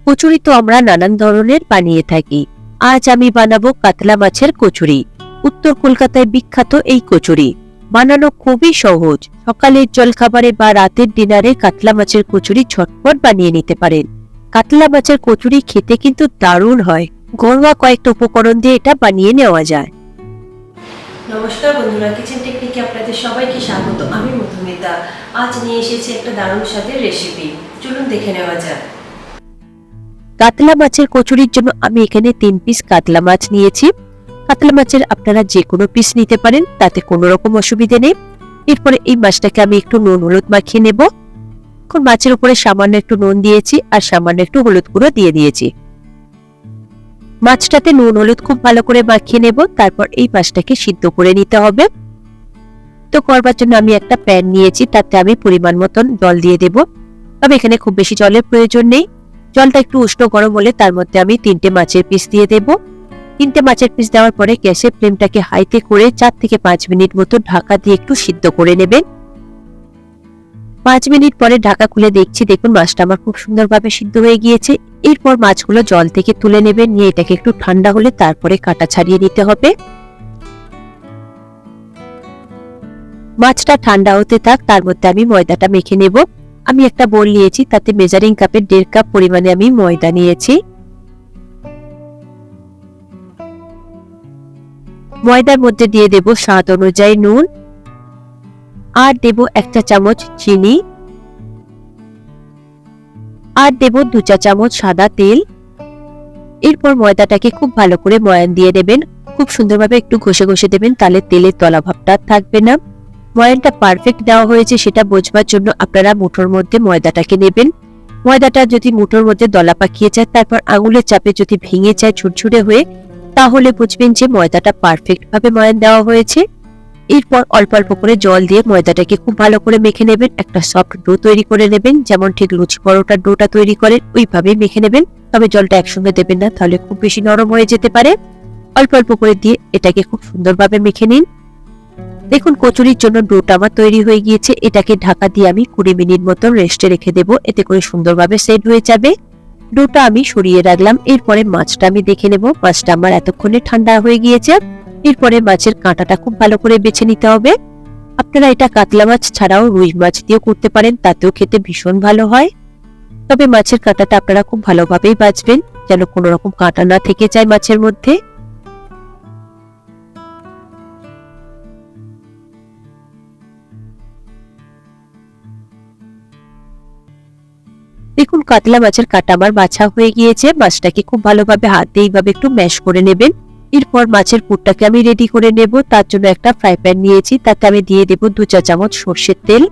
কচুরি তো আমরা নানান ধরনের বানিয়ে থাকি। আজ আমি বানাবো কাতলা মাছের কচুরি। উত্তর কলকাতায় বিখ্যাত এই কচুরি বানানো খুবই সহজ। সকালের জলখাবারে বা রাতের ডিনারে কাতলা মাছের কচুরি ঝটপট বানিয়ে নিতে পারেন। কাতলা মাছের কচুরি খেতে কিন্তু দারুণ হয়। ঘরোয়া কয়েকটা উপকরণ দিয়ে এটা বানিয়ে নেওয়া যায়। নমস্কার বন্ধুরা, কিচেন টেকনিকে আপনাদের সবাইকে স্বাগত। আমি মধুমিতা। আজ নিয়ে এসেছি একটা দারুণ স্বাদের রেসিপি। চলুন দেখে নেওয়া যাক। কাতলা মাছের কচুরির জন্য আমি এখানে 3 পিস কাতলা মাছ নিয়েছি। কাতলা মাছের আপনারা যে কোনো পিস নিতে পারেন, তাতে কোনো রকম অসুবিধা নেই। এরপরে এই মাছটাকে আমি একটু নুন হলুদ মাখিয়ে নেব। এখন মাছের উপরে সামান্য একটু নুন দিয়েছি আর সামান্য একটু হলুদ গুঁড়ো দিয়ে দিয়েছি। মাছটাতে নুন হলুদ খুব ভালো করে মাখিয়ে নেব। তারপর এই মাছটাকে সিদ্ধ করে নিতে হবে। তো করবার জন্য আমি একটা প্যান নিয়েছি, তাতে আমি পরিমাণ মতন জল দিয়ে দেব। তবে এখানে খুব বেশি জলের প্রয়োজন নেই। জলটা একটু উষ্ণ গরম হলে তার মধ্যে আমি 3টে মাছের পিস দিয়ে দেব। 3টে মাছের পিস দেওয়ার পরে গ্যাসের ফ্লেমটাকে হাইতে করে 4 থেকে 5 মিনিট মতো ঢাকা দিয়ে একটু সিদ্ধ করে নেবেন। 5 মিনিট পরে ঢাকা খুলে দেখছি, দেখুন মাছটা আমার খুব সুন্দরভাবে সিদ্ধ হয়ে গিয়েছে। এরপর মাছগুলো জল থেকে তুলে নেবেন, নিয়ে এটাকে একটু ঠান্ডা হলে তারপরে কাটা ছাড়িয়ে নিতে হবে। মাছটা ঠান্ডা হতে থাক, তার মধ্যে আমি ময়দাটা মেখে নেব। আমি একটা বোল নিয়েছি, তাতে মেজারিং কাপের 1.5 কাপ পরিমাণে আমি ময়দা নিয়েছি। ময়দার মধ্যে দিয়ে দেব স্বাদ অনুযায়ী নুন, আর দেব 1 চা চামচ চিনি, আর দেব 2 চা চামচ সাদা তেল। এরপর ময়দাটাকে খুব ভালো করে ময়ান দিয়ে দেবেন। খুব সুন্দরভাবে একটু ঘষে ঘষে দেবেন, তাহলে তেলের তলা ভাবটা থাকবে না। ময়ানটা পারফেক্ট দেওয়া হয়েছে সেটা বোঝবার জন্য আপনারা মুঠোর মধ্যে ময়দাটাকে নেবেন। ময়দাটা যদি মুঠোর মধ্যে দলা পাকিয়ে যায়, তারপর আঙুলের চাপে যদি ভেঙে যায় ঝুরঝুরে হয়ে, তাহলে বুঝবেন যে ময়দাটা পারফেক্ট ভাবে ময়ান দেওয়া হয়েছে। এরপর অল্প অল্প করে জল দিয়ে ময়দাটাকে খুব ভালো করে মেখে নেবেন। একটা সফট ডো তৈরি করে নেবেন, যেমন ঠিক লুচি পরোটার ডোটা তৈরি করেন ওইভাবে মেখে নেবেন। তবে জলটা একসঙ্গে দেবেন না, তাহলে খুব বেশি নরম হয়ে যেতে পারে। অল্প অল্প করে দিয়ে এটাকে খুব সুন্দরভাবে মেখে নিন। দেখুন কচুরির জন্য ডোটা আমার তৈরি হয়ে গিয়েছে। এটাকে ঢাকা দিয়ে আমি 20 মিনিট মতো রেস্টে রেখে দেব, এতে করে সুন্দরভাবে সেট হয়ে যাবে। ডোটা আমি সরিয়ে রাখলাম। এরপরে মাছটা আমি দেখে নেব। মাছটা আমার এতক্ষণে ঠান্ডা হয়ে গিয়েছে। এরপরে মাছের কাঁটাটা খুব ভালো করে বেছে নিতে হবে। আপনারা এটা কাতলা মাছ ছাড়াও রুই মাছ দিয়েও করতে পারেন, তাতেও খেতে ভীষণ ভালো হয়। তবে মাছের কাঁটাটা আপনারা খুব ভালোভাবেই বাছবেন, যেন কোনো রকম কাঁটা না থেকে যায় মাছের মধ্যে। দেখুন কাতলা মাছের কাঁটা আমার বাছা হয়ে গিয়েছে। মাছটাকে খুব ভালোভাবে হাত দিয়ে এইভাবে একটু ম্যাশ করে নেবেন। এরপর মাছের পুরটাকে আমি রেডি করে নেব। তার জন্য একটা ফ্রাই প্যান নিয়েছি, তাতে আমি দিয়ে দেব 2 চা চামচ সরষের তেল।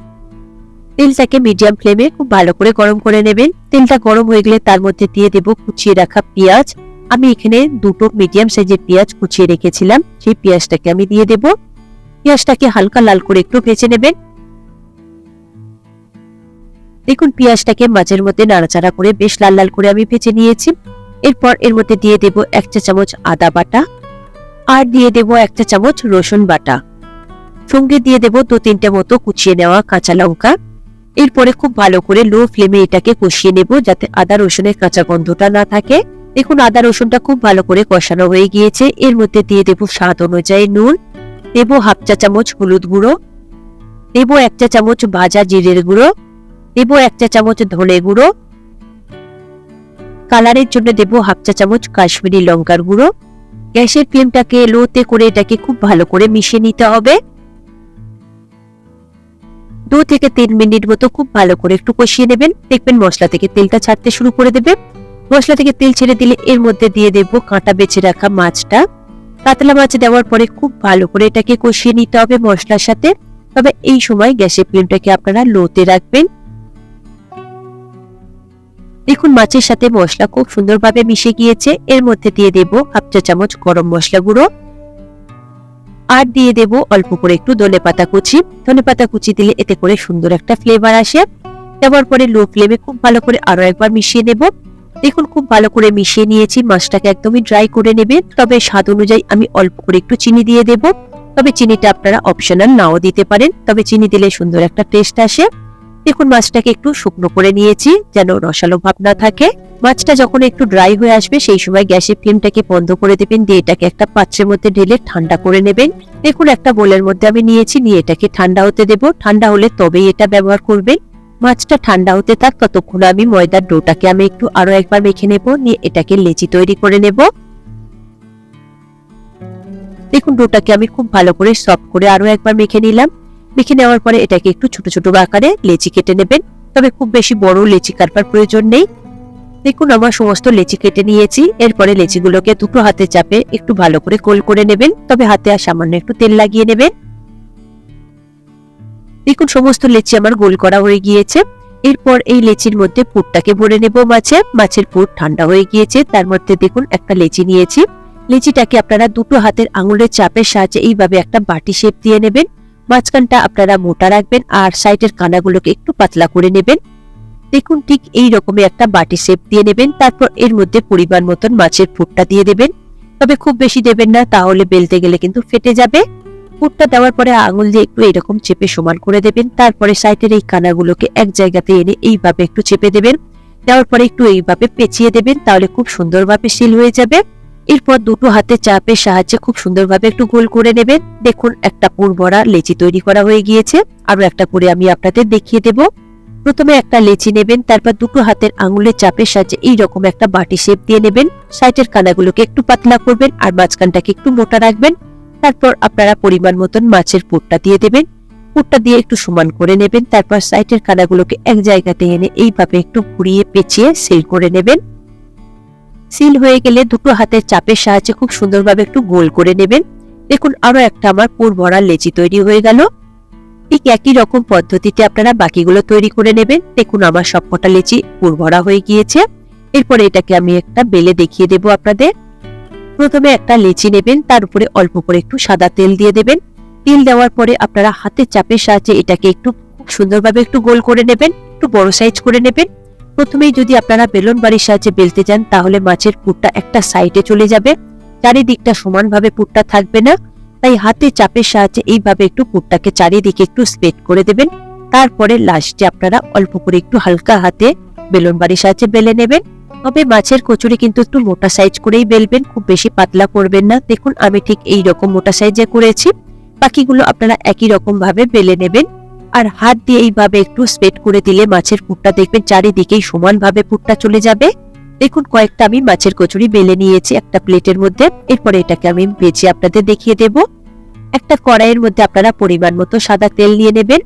তেলটাকে মিডিয়াম ফ্লেমে খুব ভালো করে গরম করে নেবেন। তেলটা গরম হয়ে গেলে তার মধ্যে দিয়ে দেব কুচিয়ে রাখা পেঁয়াজ। আমি এখানে 2টো মিডিয়াম সাইজের পেঁয়াজ কুচিয়ে রেখেছিলাম, সেই পেঁয়াজটাকে আমি দিয়ে দেব। পেঁয়াজটাকে হালকা লাল করে একটু ভেজে নেবেন। দেখুন পেঁয়াজটাকে মাঝের মধ্যে নাড়াচাড়া করে বেশ লাল লাল করে আমি ভেজে নিয়েছি। এরপর এর মধ্যে দিয়ে দেব 1 চা চামচ আদা বাটা, আর দিয়ে দেব 1 চা চামচ রসুন বাটা। সঙ্গে দিয়ে দেব 2-3টে মতো কুচিয়ে নেওয়া কাঁচা লঙ্কা। এরপরে খুব ভালো করে লো ফ্লেমে এটাকে কষিয়ে নেব, যাতে আদা রসুনের কাঁচা গন্ধটা না থাকে। দেখুন আদা রসুনটা খুব ভালো করে কষানো হয়ে গিয়েছে। এর মধ্যে দিয়ে দেব স্বাদ অনুযায়ী নুন, দেব 1/2 চা চামচ হলুদ গুঁড়ো, দেব 1 চা চামচ ভাজা জিরের গুঁড়ো, দেব 1 চা চামচ ধনে গুঁড়ো, কালারের জন্য দেব 1/2 চা চামচ কাশ্মীরি লঙ্কার গুঁড়ো। গ্যাসের ফ্লেমটাকে লোতে করে এটাকে খুব ভালো করে মিশিয়ে নিতে হবে। 2 থেকে 3 মিনিট মতো খুব ভালো করে একটু কষিয়ে নেবেন। দেখবেন মশলা থেকে তেলটা ছাড়তে শুরু করে দেবে। মশলা থেকে তেল ছেড়ে দিলে এর মধ্যে দিয়ে দেব কাঁটা বেছে রাখা মাছটা। কাতলা মাছ দেওয়ার পরে খুব ভালো করে এটাকে কষিয়ে নিতে হবে মশলার সাথে। তবে এই সময় গ্যাসের ফ্লেমটাকে আপনারা লোতে রাখবেন। দেখুন মাছের সাথে মশলা খুব সুন্দরভাবে মিশে গিয়েছে। এর মধ্যে দিয়ে দেব 1/2 চা চামচ গরম মশলা গুঁড়ো, আর দিয়ে দেব অল্প করে একটু ধনেপাতা কুচি। ধনেপাতা কুচি দিলে এতে করে সুন্দর একটা ফ্লেভার আসে। দেওয়ার পরে লো ফ্লেমে খুব ভালো করে আরো একবার মিশিয়ে নেব। দেখুন খুব ভালো করে মিশিয়ে নিয়েছি। মাছটাকে একদমই ড্রাই করে নেবে। তবে স্বাদ অনুযায়ী আমি অল্প করে একটু চিনি দিয়ে দেব। তবে চিনিটা আপনারা অপশনাল নাও দিতে পারেন, তবে চিনি দিলে সুন্দর একটা টেস্ট আসে। দেখুন মাছটাকে একটু শুকনো করে নিয়েছি যেন রসালো ভাব না থাকে। মাছটা যখন একটু ড্রাই হয়ে আসবে সেই সময় গ্যাসের ফ্লেমটাকে বন্ধ করে দেবেন, দিয়ে এটাকে একটা পাত্রের মধ্যে ঢেলে ঠান্ডা করে নেবেন। দেখুন একটা বোলের মধ্যে আমি নিয়েছি, নিয়ে এটাকে ঠান্ডা হতে দেব। ঠান্ডা হলে তবেই এটা ব্যবহার করবেন। মাছটা ঠান্ডা হতে থাক, ততক্ষণ আমি ময়দার ডোটাকে আমি একটু আরো একবার মেখে নেব, নিয়ে এটাকে লেচি তৈরি করে নেব। দেখুন ডোটাকে আমি খুব ভালো করে সফট করে আরো একবার মেখে নিলাম। মেখে নেওয়ার পরে এটাকে একটু ছোট ছোট আকারে লেচি কেটে নেবেন, তবে খুব বেশি বড় লেচি কাটবার প্রয়োজন নেই। দেখুন আমার সমস্ত লেচি কেটে নিয়েছি। এরপরে লেচিগুলোকে দুটো হাতে চাপে একটু ভালো করে গোল করে নেবেন, তবে হাতে আর সামান্য একটু তেল লাগিয়ে নেবেন। দেখুন সমস্ত লেচি আমার গোল করা হয়ে গিয়েছে। এরপর এই লেচির মধ্যে পুরটাকে ভরে নেব। মাছের পুর ঠান্ডা হয়ে গিয়েছে, তার মধ্যে দেখুন একটা লেচি নিয়েছি। লেচিটাকে আপনারা দুটো হাতের আঙুলের চাপের সাহায্যে এইভাবে একটা বাটি শেপ দিয়ে নেবেন। মাঝখানটা আপনারা মোটা রাখবেন আর সাইডের কানাগুলোকে একটু পাতলা করে নেবেন। দেখুন ঠিক এই রকমের একটা বাটি শেপ দিয়ে নেবেন। তারপর এর মধ্যে পরিমাণ মতন মাছের পুরটা দিয়ে দেবেন, তবে খুব বেশি দেবেন না, তাহলে বেলতে গেলে কিন্তু ফেটে যাবে। পুরটা দেওয়ার পরে আঙুল দিয়ে একটু এরকম চেপে সমান করে দেবেন। তারপরে সাইডের এই কানাগুলোকে এক জায়গাতে এনে এইভাবে একটু চেপে দেবেন। দেওয়ার পরে একটু এইভাবে পেঁচিয়ে দেবেন, তাহলে খুব সুন্দরভাবে সিল হয়ে যাবে। এরপর দুটো হাতে চাপের সাহায্যে খুব সুন্দরভাবে একটু গোল করে নেবেন। দেখুন একটা পুর ভরা লেচি তৈরি করা হয়ে গিয়েছে। আরো একটা করে আমি আপনাদের দেখিয়ে দেব। প্রথমে একটা লেচি নেবেন, তারপর দুটো হাতের আঙুলের চাপের সাহায্যে এইরকম একটা বাটি শেপ দিয়ে নেবেন। সাইডের কানাগুলোকে একটু পাতলা করবেন আর মাঝখানটাকে একটু মোটা রাখবেন। তারপর আপনারা পরিমাণ মতন মাছের পুরটা দিয়ে দেবেন। পুরটা দিয়ে একটু সমান করে নেবেন। তারপর সাইডের কানাগুলোকে এক জায়গাতে এনে এইভাবে একটু ঘুরিয়ে পেঁচিয়ে সিল করে নেবেন। সিল হয়ে গেলে দুটো হাতের চাপের সাহায্যে খুব সুন্দরভাবে একটু গোল করে নেবেন। দেখুন আরো একটা আমার পুর ভরা লেচি তৈরি হয়ে গেল। ঠিক একই রকম পদ্ধতিতে আপনারা বাকিগুলো তৈরি করে নেবেন। দেখুন আমার সবকটা লেচি পুর ভরা হয়ে গিয়েছে। এরপরে এটাকে আমি একটা বেলে দেখিয়ে দেব আপনাদের। প্রথমে একটা লেচি নেবেন, তার উপরে অল্প করে একটু সাদা তেল দিয়ে দেবেন। তেল দেওয়ার পরে আপনারা হাতের চাপের সাহায্যে এটাকে একটু খুব সুন্দরভাবে একটু গোল করে নেবেন, একটু বড় সাইজ করে নেবেন। প্রথমেই যদি আপনারা বেলুন বাড়ির সাহায্যে বেলতে যান তাহলে মাছের পুরটা একটা সাইডে চলে যাবে, চারিদিকটা সমানভাবে পুরটা থাকবে না। তাই হাতে চাপের সাহায্যে এইভাবে একটু পুরটাকে চারিদিকে একটু স্প্রেড করে দেবেন। তারপরে লাস্টে আপনারা অল্প করে একটু হালকা হাতে বেলুন বাড়ির সাহায্যে বেলে নেবেন। তবে মাছের কচুরি কিন্তু একটু মোটা সাইজ করেই বেলবেন, খুব বেশি পাতলা করবেন না। দেখুন আমি ঠিক এই রকম মোটা সাইজে করেছি। বাকিগুলো আপনারা একই রকম ভাবে বেলে নেবেন। আর হাত দিয়ে এইভাবে একটু স্প্রেড করে দিলে মাছের পুরটা দেখবেন চারিদিকেই সমানভাবে পুরটা চলে যাবে। দেখুন কয়েকটা আমি মাছের কচুরি বেলে নিয়েছি একটা প্লেটের মধ্যে। এরপরে এটাকে আমি ভেজে আপনাদের দেখিয়ে দেব। একটা কড়াইয়ের মধ্যে আপনারা পরিমাণ মতো সাদা তেল নিয়ে নেবেন,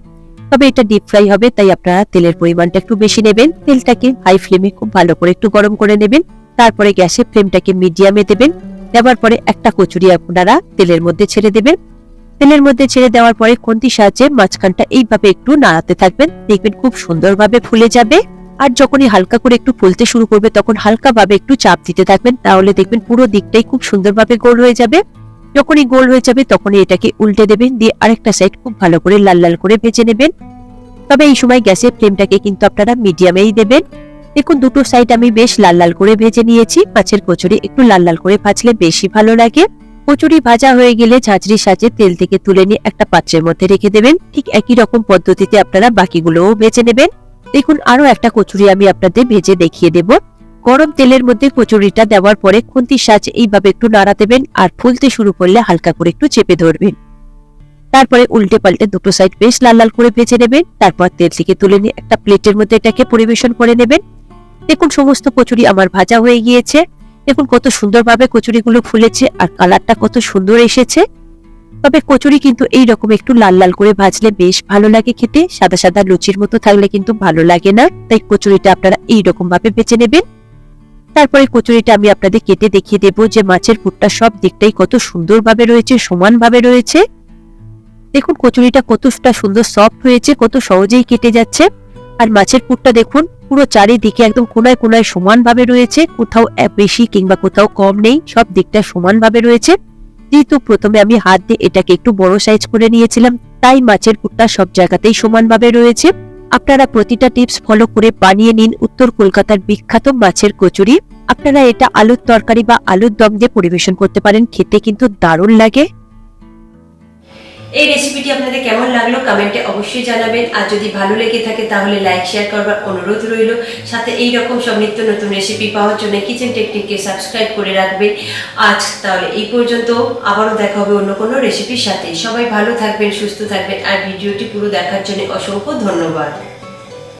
তবে এটা ডিপ ফ্রাই হবে তাই আপনারা তেলের পরিমাণটা একটু বেশি নেবেন। তেলটাকে হাই ফ্লেমে খুব ভালো করে একটু গরম করে নেবেন। তারপরে গ্যাসের ফ্লেমটাকে মিডিয়ামে দেবেন। দেওয়ার পরে একটা কচুরি আপনারা তেলের মধ্যে ছেড়ে দেবেন। তেলের মধ্যে ছেড়ে দেওয়ার পরে খুন্তির সাহায্যে মাঝখানটা এইভাবে একটু নাড়াতে থাকবেন, দেখবেন খুব সুন্দরভাবে ফুলে যাবে। আর যখনই হালকা করে একটু ফুলতে শুরু করবে তখন হালকা ভাবে একটু চাপ দিতে থাকবেন, তাহলে দেখবেন পুরো দিকটাই খুব সুন্দরভাবে গোল হয়ে যাবে। যখনই গোল হয়ে যাবে তখনই এটাকে উল্টে দেবেন, দিয়ে আরেকটা সাইড খুব ভালো করে লাল লাল করে ভেজে নেবেন। তবে এই সময় গ্যাসের ফ্লেমটাকে কিন্তু আপনারা মিডিয়ামেই দেবেন। দেখুন দুটো সাইড আমি বেশ লাল লাল করে ভেজে নিয়েছি। মাছের কচুরি একটু লাল লাল করে ভাজলে বেশি ভালো লাগে। কচুরি ভাজা হয়ে গেলে ঝাঁঝরির সাহায্যে তেল থেকে তুলে নিয়ে একটা পাত্রের মধ্যে রেখে দেবেন। ঠিক একই রকম পদ্ধতিতে আপনারা বাকিগুলোও ভেজে নেবেন। দেখুন আরো একটা কচুরি আমি আপনাদের ভেজে দেখিয়ে দেব। গরম তেলের মধ্যে কচুরিটা দেওয়ার পরে খুন্তির সাহায্যে এইভাবে একটু নাড়া দেবেন, আর ফুলতে শুরু করলে হালকা করে একটু চেপে ধরবেন। তারপরে উল্টে পাল্টে দুটো সাইড বেশ লাল লাল করে ভেজে নেবেন। তারপর তেল থেকে তুলে নিয়ে একটা প্লেটের মধ্যে এটাকে পরিবেশন করে নেবেন। দেখুন সমস্ত কচুরি আমার ভাজা হয়ে গিয়েছে। দেখুন কত সুন্দরভাবে কচুরিগুলো ফুলেছে আর কালারটা কত সুন্দর এসেছে। তবে কচুরি কিন্তু এই রকম একটু লাল লাল করে ভাজলে বেশ ভালো লাগে খেতে, সাদা সাদা লুচির মতো থাকলে কিন্তু ভালো লাগে না। তাই কচুরিটা আপনারা এই রকম ভাবে বেছে নেবেন। তারপরে কচুরিটা আমি আপনাদের কেটে দেখিয়ে দেব যে মাছের পুরটা সব দিকটাই কত সুন্দরভাবে রয়েছে, সমানভাবে রয়েছে। দেখুন কচুরিটা কতটা সুন্দর সফট হয়েছে, কত সহজেই কেটে যাচ্ছে। আর মাছের পুরটা দেখুন পুরো চারিদিকে একদম কোনায় কোনায় সমানভাবে রয়েছে, কোথাও বেশি কিংবা কোথাও কম নেই, সব দিকটা সমানভাবে রয়েছে। যেহেতু প্রথমে আমি হাত দিয়ে এটাকে একটু বড় সাইজ করে নিয়েছিলাম, তাই মাছের পুরটা সব জায়গাতেই সমানভাবে রয়েছে। আপনারা প্রতিটা টিপস ফলো করে বানিয়ে নিন উত্তর কলকাতার বিখ্যাত মাছের কচুরি। আপনারা এটা আলুর তরকারি বা আলুর দম দিয়ে পরিবেশন করতে পারেন, খেতে কিন্তু দারুণ লাগে। এই রেসিপিটি আপনাদের কেমন লাগলো কমেন্টে অবশ্যই জানাবেন। আর যদি ভালো লেগে থাকে তাহলে লাইক শেয়ার করবার অনুরোধ রইল। সাথে এই রকম সব নিত্য নতুন রেসিপি পাওয়ার জন্য কিচেন টেকনিককে সাবস্ক্রাইব করে রাখবেন। আজ তাহলে এই পর্যন্ত, আবারও দেখা হবে অন্য কোনো রেসিপির সাথে। সবাই ভালো থাকবেন, সুস্থ থাকবেন, আর ভিডিওটি পুরো দেখার জন্য অসংখ্য ধন্যবাদ।